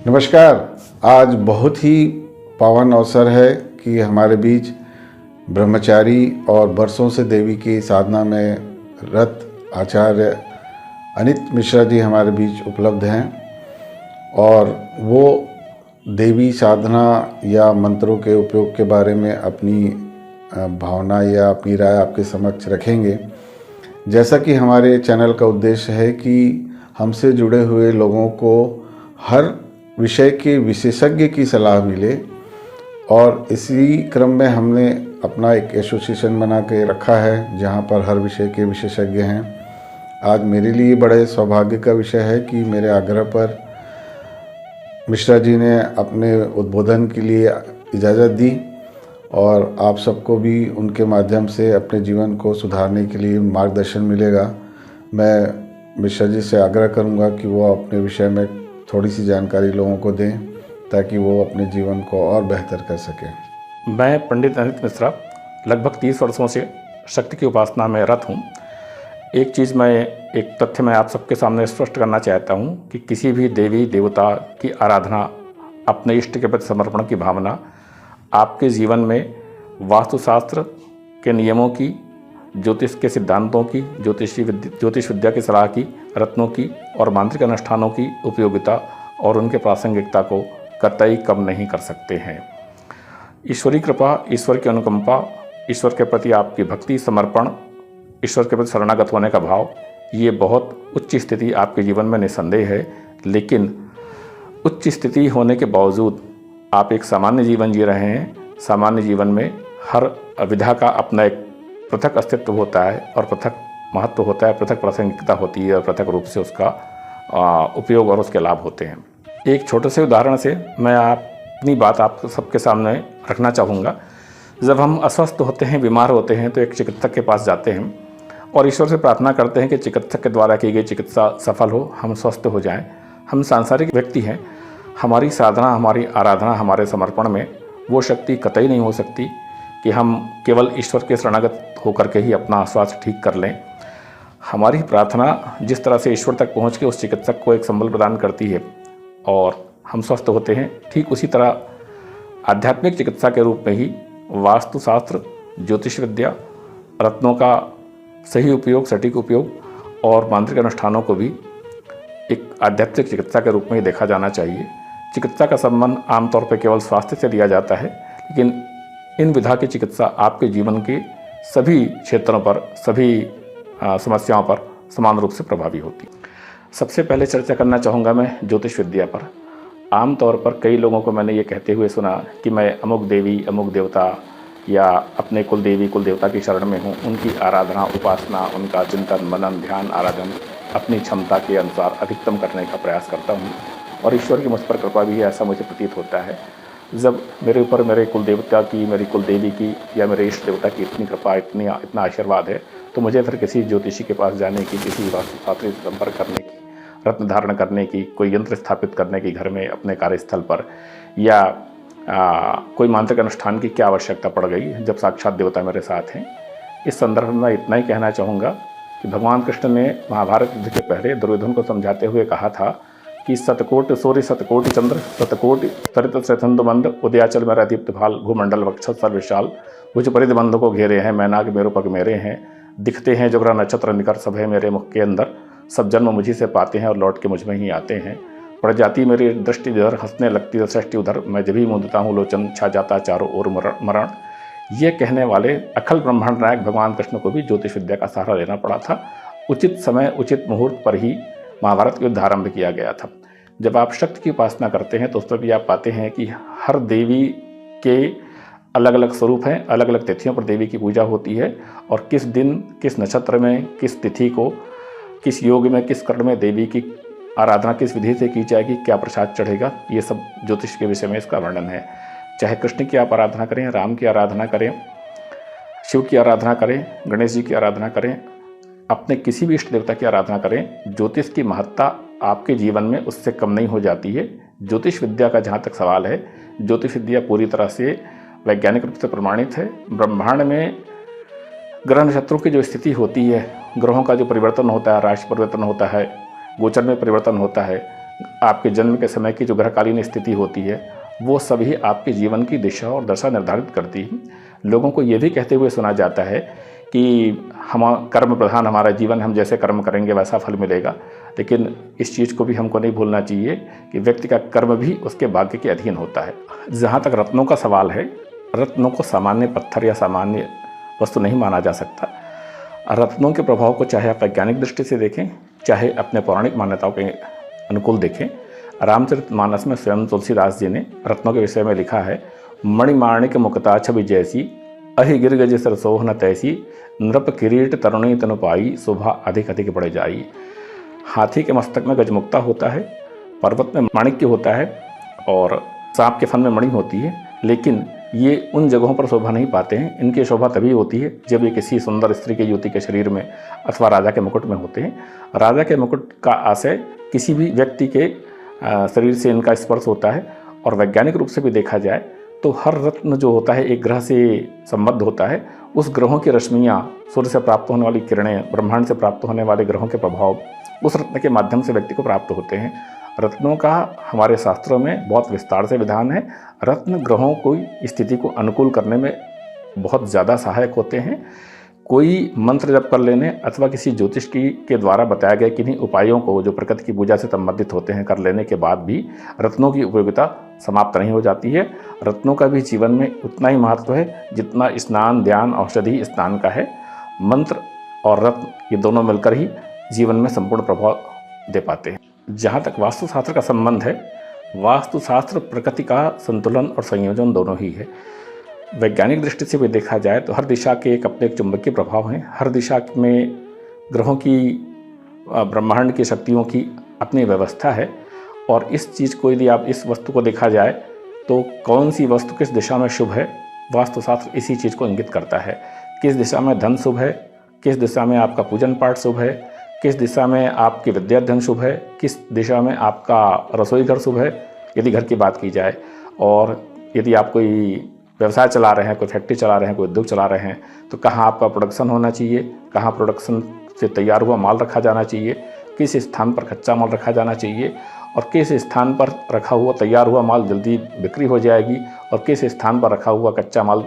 नमस्कार। आज बहुत ही पावन अवसर है कि हमारे बीच ब्रह्मचारी और बरसों से देवी की साधना में रत आचार्य अनित मिश्रा जी हमारे बीच उपलब्ध हैं और वो देवी साधना या मंत्रों के उपयोग के बारे में अपनी भावना या अपनी राय आपके समक्ष रखेंगे। जैसा कि हमारे चैनल का उद्देश्य है कि हमसे जुड़े हुए लोगों को हर विषय के विशेषज्ञ की सलाह मिले और इसी क्रम में हमने अपना एक एसोसिएशन बना के रखा है जहां पर हर विषय के विशेषज्ञ हैं। आज मेरे लिए बड़े सौभाग्य का विषय है कि मेरे आग्रह पर मिश्रा जी ने अपने उद्बोधन के लिए इजाज़त दी और आप सबको भी उनके माध्यम से अपने जीवन को सुधारने के लिए मार्गदर्शन मिलेगा। मैं मिश्रा जी से आग्रह करूंगा कि वो अपने विषय में थोड़ी सी जानकारी लोगों को दें ताकि वो अपने जीवन को और बेहतर कर सकें। मैं पंडित अनित मिश्रा लगभग 30 वर्षों से शक्ति की उपासना में रत हूँ। एक तथ्य मैं आप सबके सामने स्पष्ट करना चाहता हूँ कि किसी भी देवी देवता की आराधना, अपने इष्ट के प्रति समर्पण की भावना आपके जीवन में वास्तुशास्त्र के नियमों की, ज्योतिष के सिद्धांतों की, ज्योतिष विद्या की सलाह की, रत्नों की और मांत्रिक अनुष्ठानों की उपयोगिता और उनके प्रासंगिकता को कतई कम नहीं कर सकते हैं। ईश्वरी कृपा, ईश्वर की अनुकंपा, ईश्वर के प्रति आपकी भक्ति, समर्पण, ईश्वर के प्रति शरणागत होने का भाव, ये बहुत उच्च स्थिति आपके जीवन में निस्संदेह है। लेकिन उच्च स्थिति होने के बावजूद आप एक सामान्य जीवन जी रहे हैं। सामान्य जीवन में हर विधा का अपना एक पृथक अस्तित्व होता है और पृथक महत्व होता है, पृथक प्रासंगिकता होती है और पृथक रूप से उसका उपयोग और उसके लाभ होते हैं। एक छोटे से उदाहरण से मैं अपनी बात आप सबके सामने रखना चाहूँगा। जब हम अस्वस्थ होते हैं, बीमार होते हैं, तो एक चिकित्सक के पास जाते हैं और ईश्वर से प्रार्थना करते हैं कि चिकित्सक के द्वारा की गई चिकित्सा सफल हो, हम स्वस्थ हो जाएं। हम सांसारिक व्यक्ति हैं, हमारी साधना, हमारी आराधना, हमारे समर्पण में वो शक्ति कतई नहीं हो सकती कि हम केवल ईश्वर के शरणागत होकर के ही अपना स्वास्थ्य ठीक कर लें। हमारी प्रार्थना जिस तरह से ईश्वर तक पहुंच के उस चिकित्सक को एक संबल प्रदान करती है और हम स्वस्थ होते हैं, ठीक उसी तरह आध्यात्मिक चिकित्सा के रूप में ही वास्तुशास्त्र, ज्योतिष विद्या, रत्नों का सही उपयोग, सटीक उपयोग और मांत्रिक अनुष्ठानों को भी एक आध्यात्मिक चिकित्सा के रूप में ही देखा जाना चाहिए। चिकित्सा का संबंध आमतौर पर केवल स्वास्थ्य से लिया जाता है, लेकिन इन विधा की चिकित्सा आपके जीवन के सभी क्षेत्रों पर, सभी समस्याओं पर समान रूप से प्रभावी होती है। सबसे पहले चर्चा करना चाहूँगा मैं ज्योतिष विद्या पर। आमतौर पर कई लोगों को मैंने ये कहते हुए सुना कि मैं अमुक देवी, अमुक देवता या अपने कुल देवी, कुल देवता की शरण में हूँ, उनकी आराधना, उपासना, उनका चिंतन, मनन, ध्यान, आराधन अपनी क्षमता के अनुसार अधिकतम करने का प्रयास करता हूँ और ईश्वर की मुझ पर कृपा भी है, ऐसा मुझे प्रतीत होता है। जब मेरे ऊपर मेरे कुल देवता की, मेरी कुल देवी की या मेरे इष्ट देवता की इतनी कृपा, इतना आशीर्वाद है, तो मुझे फिर किसी ज्योतिषी के पास जाने की, किसी वास्तुशास्त्री से संपर्क करने की, रत्न धारण करने की, कोई यंत्र स्थापित करने की घर में, अपने कार्यस्थल पर, या कोई मांत्रिक अनुष्ठान की क्या आवश्यकता पड़ गई जब साक्षात देवता मेरे साथ हैं। इस संदर्भ में इतना ही कहना चाहूँगा कि भगवान कृष्ण ने महाभारत युद्ध के पहले दुर्योधन को समझाते हुए कहा था कि सतकोटि सूर्य, सतकोटि चंद्र, सतकोटि सरित श्वेतंदु मंद, उदयाचल मेरा दीप्त भाल, भूमंडल वक्षस सर्वविशाल, भुज परिध बंध को घेरे हैं, मैनाक मेरो पग मेरे हैं, दिखते हैं जुगरा नक्षत्र निकर, सब है मेरे मुख के अंदर, सब जन्म मुझी से पाते हैं और लौट के मुझ में ही आते हैं, प्रजाति मेरी दृष्टि इधर, हंसने लगती है सृष्टि उधर, मैं जब भी मूंदता हूँ लोचन, छा जाता चारों ओर मरण। ये कहने वाले अखिल ब्रह्मांड नायक भगवान कृष्ण को भी ज्योतिष विद्या का सहारा लेना पड़ा था। उचित समय, उचित मुहूर्त पर ही महाभारत युद्ध आरंभ किया गया था। जब आप शक्ति की उपासना करते हैं तो उस पर भी आप पाते हैं कि हर देवी के अलग अलग स्वरूप हैं, अलग अलग तिथियों पर देवी की पूजा होती है और किस दिन, किस नक्षत्र में, किस तिथि को, किस योग में, किस कर्ण में देवी की आराधना किस विधि से की जाएगी, क्या प्रसाद चढ़ेगा, ये सब ज्योतिष के विषय में इसका वर्णन है। चाहे कृष्ण की आप आराधना करें, राम की आराधना करें, शिव की आराधना करें, गणेश जी की आराधना करें, अपने किसी भी इष्ट देवता की आराधना करें, ज्योतिष की महत्ता आपके जीवन में उससे कम नहीं हो जाती है। ज्योतिष विद्या का जहाँ तक सवाल है, ज्योतिष विद्या पूरी तरह से वैज्ञानिक रूप से प्रमाणित है। ब्रह्मांड में ग्रह नक्षत्रों की जो स्थिति होती है, ग्रहों का जो परिवर्तन होता है, राशि परिवर्तन होता है, गोचर में परिवर्तन होता है, आपके जन्म के समय की जो ग्रहकालीन स्थिति होती है वो सभी आपके जीवन की दिशा और दशा निर्धारित करती है। लोगों को ये भी कहते हुए सुना जाता है कि हम कर्म प्रधान हमारा जीवन, हम जैसे कर्म करेंगे वैसा फल मिलेगा। लेकिन इस चीज़ को भी हमको नहीं भूलना चाहिए कि व्यक्ति का कर्म भी उसके भाग्य के अधीन होता है। जहाँ तक रत्नों का सवाल है, रत्नों को सामान्य पत्थर या सामान्य वस्तु नहीं माना जा सकता। रत्नों के प्रभाव को चाहे आप वैज्ञानिक दृष्टि से देखें, चाहे अपने पौराणिक मान्यताओं के अनुकूल देखें। रामचरितमानस में स्वयं तुलसीदास जी ने रत्नों के विषय में लिखा है, मणिमाणिक मुक्ता छवि जैसी, अहि गिरगज सरसोह न तैसी, नृप किरीट तरुणी तनु पाई, शोभा अधिक अधिक बढ़ जाई। हाथी के मस्तक में गजमुक्ता होता है, पर्वत में माणिक्य होता है और सांप के फन में मणि होती है, लेकिन ये उन जगहों पर शोभा नहीं पाते हैं। इनकी शोभा तभी होती है जब ये किसी सुंदर स्त्री के, युवती के शरीर में अथवा राजा के मुकुट में होते हैं। राजा के मुकुट का आशय किसी भी व्यक्ति के शरीर से इनका स्पर्श होता है। और वैज्ञानिक रूप से भी देखा जाए तो हर रत्न जो होता है एक ग्रह से संबद्ध होता है। उस ग्रहों की रश्मियाँ, सूर्य से प्राप्त होने वाली किरणें, ब्रह्मांड से प्राप्त होने वाले ग्रहों के प्रभाव उस रत्न के माध्यम से व्यक्ति को प्राप्त होते हैं। रत्नों का हमारे शास्त्रों में बहुत विस्तार से विधान है। रत्न ग्रहों की स्थिति को अनुकूल करने में बहुत ज़्यादा सहायक होते हैं। कोई मंत्र जप कर लेने अथवा किसी ज्योतिष के द्वारा बताए गए किन्हीं उपायों को जो प्रकृति की पूजा से संबंधित होते हैं कर लेने के बाद भी रत्नों की उपयोगिता समाप्त नहीं हो जाती है। रत्नों का भी जीवन में उतना ही महत्व है जितना स्नान, ध्यान, औषधि स्नान का है। मंत्र और रत्न ये दोनों मिलकर ही जीवन में संपूर्ण प्रभाव दे पाते हैं। जहाँ तक वास्तुशास्त्र का संबंध है, वास्तुशास्त्र प्रकृति का संतुलन और संयोजन दोनों ही है। वैज्ञानिक दृष्टि से भी देखा जाए तो हर दिशा के एक अपने एक चुंबकीय प्रभाव हैं। हर दिशा में ग्रहों की, ब्रह्मांड की शक्तियों की अपनी व्यवस्था है। और इस चीज़ को यदि आप इस वस्तु को देखा जाए तो कौन सी वस्तु किस दिशा में शुभ है, वास्तुशास्त्र इसी चीज़ को इंगित करता है। किस दिशा में धन शुभ है, किस दिशा में आपका पूजन पाठ शुभ है, किस दिशा में आपकी विद्याध्ययन शुभ है, किस दिशा में आपका रसोई घर शुभ है, यदि घर की बात की जाए। और यदि आप कोई व्यवसाय चला रहे हैं, कोई फैक्ट्री चला रहे हैं, कोई उद्योग चला रहे हैं, तो कहाँ आपका प्रोडक्शन होना चाहिए, कहाँ प्रोडक्शन से तैयार हुआ माल रखा जाना चाहिए, किस स्थान पर कच्चा माल रखा जाना चाहिए और किस स्थान पर रखा हुआ तैयार हुआ माल जल्दी बिक्री हो जाएगी और किस स्थान पर रखा हुआ कच्चा माल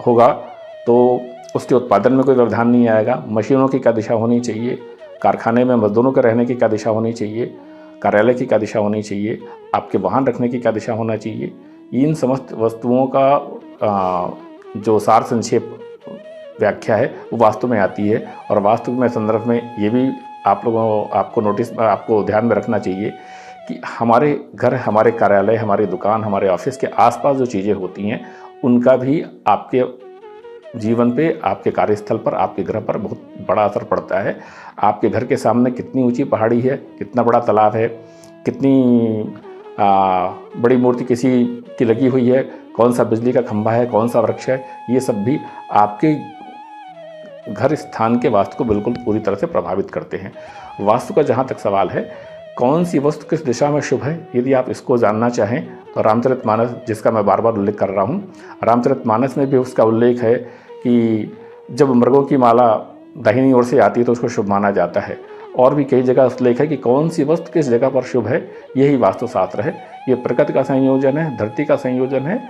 होगा तो उसके उत्पादन में कोई व्यवधान नहीं आएगा। मशीनों की क्या दिशा होनी चाहिए, कारखाने में मजदूरों के रहने की क्या दिशा होनी चाहिए, कार्यालय की क्या दिशा होनी चाहिए, आपके वाहन रखने की क्या दिशा होना चाहिए। इन समस्त वस्तुओं का जो सार संक्षेप व्याख्या है वो वास्तु में आती है। और वास्तु में संदर्भ में ये भी आपको ध्यान में रखना चाहिए कि हमारे घर, हमारे कार्यालय, हमारी दुकान, हमारे ऑफिस के आसपास जो चीज़ें होती हैं उनका भी आपके जीवन पे, आपके कार्यस्थल पर, आपके ग्रह पर बहुत बड़ा असर पड़ता है। आपके घर के सामने कितनी ऊंची पहाड़ी है, कितना बड़ा तालाब है, कितनी बड़ी मूर्ति किसी की लगी हुई है, कौन सा बिजली का खंभा है, कौन सा वृक्ष है, ये सब भी आपके घर स्थान के वास्तु को बिल्कुल पूरी तरह से प्रभावित करते हैं। वास्तु का जहाँ तक सवाल है, कौन सी वस्तु किस दिशा में शुभ है, यदि आप इसको जानना चाहें तो रामचरितमानस, जिसका मैं बार बार उल्लेख कर रहा हूँ, रामचरितमानस में भी उसका उल्लेख है कि जब मृगों की माला दाहिनी ओर से आती है तो उसको शुभ माना जाता है। और भी कई जगह उल्लेख है कि कौन सी वस्तु किस जगह पर शुभ है, यही वास्तुशास्त्र है। ये प्रकृति का संयोजन है, धरती का संयोजन है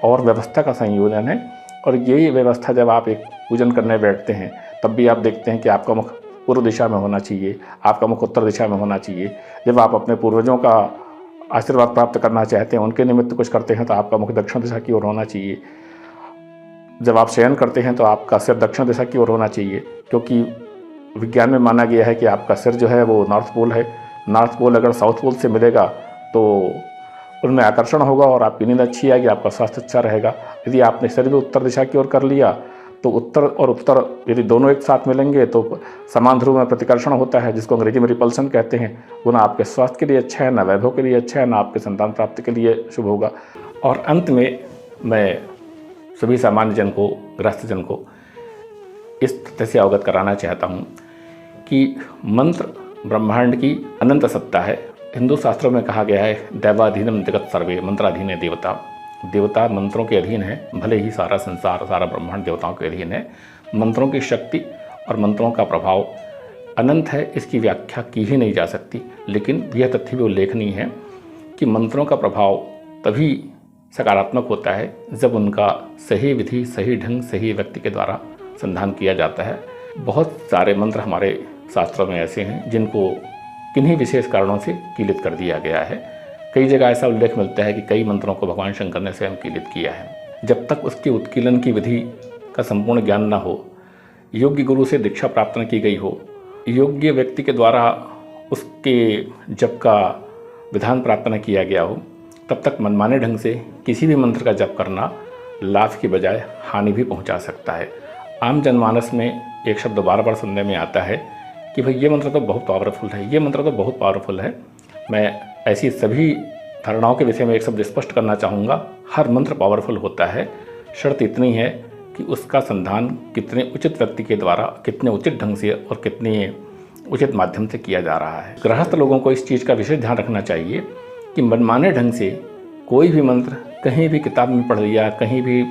और व्यवस्था का संयोजन है। और यही व्यवस्था जब आप एक पूजन करने बैठते हैं तब भी आप देखते हैं कि आपका मुख पूर्व दिशा में होना चाहिए, आपका मुख उत्तर दिशा में होना चाहिए। जब आप अपने पूर्वजों का आशीर्वाद प्राप्त करना चाहते हैं, उनके निमित्त कुछ करते हैं तो आपका मुख दक्षिण दिशा की ओर होना चाहिए। जब आप शयन करते हैं तो आपका सिर दक्षिण दिशा की ओर होना चाहिए, क्योंकि विज्ञान में माना गया है कि आपका सिर जो है वो नॉर्थ पोल है। नॉर्थ पोल अगर साउथ पोल से मिलेगा तो उनमें आकर्षण होगा और आपकी नींद अच्छी आएगी, आपका स्वास्थ्य अच्छा रहेगा। यदि आपने सिर भी उत्तर दिशा की ओर कर लिया तो उत्तर और उत्तर यदि दोनों एक साथ मिलेंगे तो समान ध्रुव में प्रतिकर्षण होता है, जिसको अंग्रेजी में रिपल्सन कहते हैं। वो ना आपके स्वास्थ्य के लिए अच्छा है, ना वैभव के लिए अच्छा है, ना आपके संतान प्राप्ति के लिए शुभ होगा। और अंत में मैं सभी सामान्य जन को, गृहस्थ जन को इस तथ्य से अवगत कराना चाहता हूँ कि मंत्र ब्रह्मांड की अनंत सत्ता है। हिंदू शास्त्रों में कहा गया है, दैवाधीनम जगत सर्वे, मंत्राधीन है देवता। देवता मंत्रों के अधीन है, भले ही सारा संसार, सारा ब्रह्मांड देवताओं के अधीन है। मंत्रों की शक्ति और मंत्रों का प्रभाव अनंत है इसकी व्याख्या की ही नहीं जा सकती, लेकिन यह तथ्य भी उल्लेखनीय है कि मंत्रों का प्रभाव तभी सकारात्मक होता है जब उनका सही विधि, सही ढंग, सही व्यक्ति के द्वारा संधान किया जाता है। बहुत सारे मंत्र हमारे शास्त्रों में ऐसे हैं जिनको किन्हीं विशेष कारणों से कीलित कर दिया गया है। कई जगह ऐसा उल्लेख मिलता है कि कई मंत्रों को भगवान शंकर ने स्वयं कीलित किया है। जब तक उसके उत्कीलन की विधि का संपूर्ण ज्ञान न हो, योग्य गुरु से दीक्षा प्राप्त न की गई हो, योग्य व्यक्ति के द्वारा उसके जप का विधान प्राप्त न किया गया हो, तब तक मनमाने ढंग से किसी भी मंत्र का जप करना लाभ की बजाय हानि भी पहुंचा सकता है। आम जनमानस में एक शब्द बार बार सुनने में आता है कि भाई ये मंत्र तो बहुत पावरफुल है, ये मंत्र तो बहुत पावरफुल है। मैं ऐसी सभी धारणाओं के विषय में एक शब्द स्पष्ट करना चाहूँगा, हर मंत्र पावरफुल होता है, शर्त इतनी है कि उसका संधान कितने उचित व्यक्ति के द्वारा, कितने उचित ढंग से और कितने उचित माध्यम से किया जा रहा है। गृहस्थ लोगों को इस चीज़ का विशेष ध्यान रखना चाहिए कि मनमाने ढंग से कोई भी मंत्र कहीं भी किताब में पढ़ लिया, कहीं भी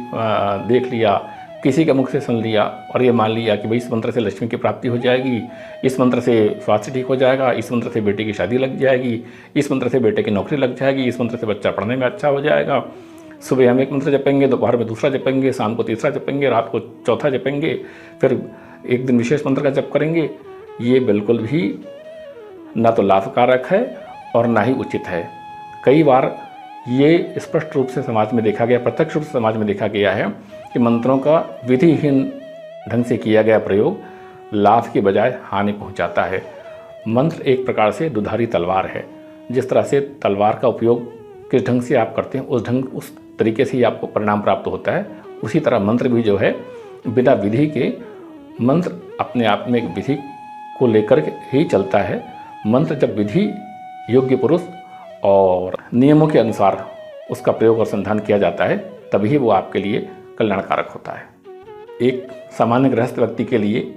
देख लिया, किसी के मुख से सुन लिया और ये मान लिया कि भाई इस मंत्र से लक्ष्मी की प्राप्ति हो जाएगी, इस मंत्र से स्वास्थ्य ठीक हो जाएगा, इस मंत्र से बेटे की शादी लग जाएगी, इस मंत्र से बेटे की नौकरी लग जाएगी, इस मंत्र से बच्चा पढ़ने में अच्छा हो जाएगा, सुबह हम एक मंत्र जपेंगे, दोपहर में दूसरा जपेंगे, शाम को तीसरा जपेंगे, रात को चौथा जपेंगे, फिर एक दिन विशेष मंत्र का जप करेंगे। ये बिल्कुल भी ना तो लाभकारक है और ना ही उचित है। कई बार ये स्पष्ट रूप से समाज में देखा गया, प्रत्यक्ष रूप से समाज में देखा गया है कि मंत्रों का विधिहीन ढंग से किया गया प्रयोग लाभ की बजाय हानि पहुंचाता है। मंत्र एक प्रकार से दुधारी तलवार है। जिस तरह से तलवार का उपयोग किस ढंग से आप करते हैं उस तरीके से ही आपको परिणाम प्राप्त होता है। उसी तरह मंत्र भी जो है बिना विधि के, मंत्र अपने आप में एक विधि को लेकर ही चलता है। मंत्र जब विधि, योग्य पुरुष और नियमों के अनुसार उसका प्रयोग और संधान किया जाता है, तभी वो आपके लिए कल्याणकारक होता है। एक सामान्य गृहस्थ व्यक्ति के लिए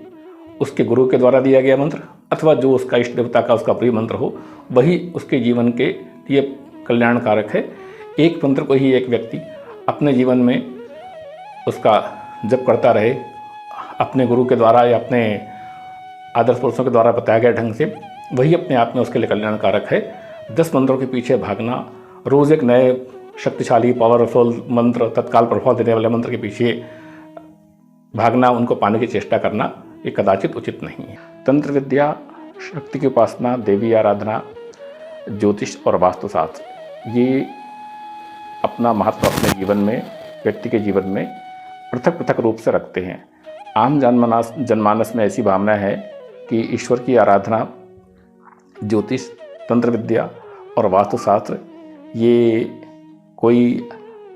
उसके गुरु के द्वारा दिया गया मंत्र अथवा जो उसका इष्ट देवता का उसका प्रिय मंत्र हो, वही उसके जीवन के लिए कल्याणकारक है। एक मंत्र को ही एक व्यक्ति अपने जीवन में उसका जप करता रहे, अपने गुरु के द्वारा या अपने आदर्श पुरुषों के द्वारा बताया गया ढंग से, वही अपने आप में उसके लिए कल्याणकारक है। 10 मंत्रों के पीछे भागना, रोज़ एक नए शक्तिशाली पावरफुल मंत्र, तत्काल प्रभाव देने वाले मंत्र के पीछे भागना, उनको पाने की चेष्टा करना, ये कदाचित उचित नहीं है। तंत्र विद्या, शक्ति की उपासना, देवी आराधना, ज्योतिष और वास्तुशास्त्र ये अपना महत्व अपने जीवन में, व्यक्ति के जीवन में पृथक पृथक रूप से रखते हैं। आम जनमानस में ऐसी भावना है कि ईश्वर की आराधना, ज्योतिष, तंत्र विद्या और वास्तुशास्त्र ये कोई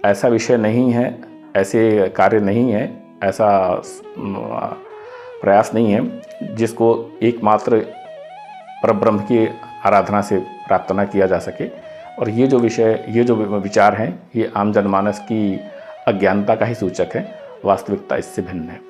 ऐसा विषय नहीं है, ऐसे कार्य नहीं है, ऐसा प्रयास नहीं है जिसको एकमात्र परब्रह्म की आराधना से प्राप्त न किया जा सके। और ये जो विचार हैं, ये आम जनमानस की अज्ञानता का ही सूचक है, वास्तविकता इससे भिन्न है।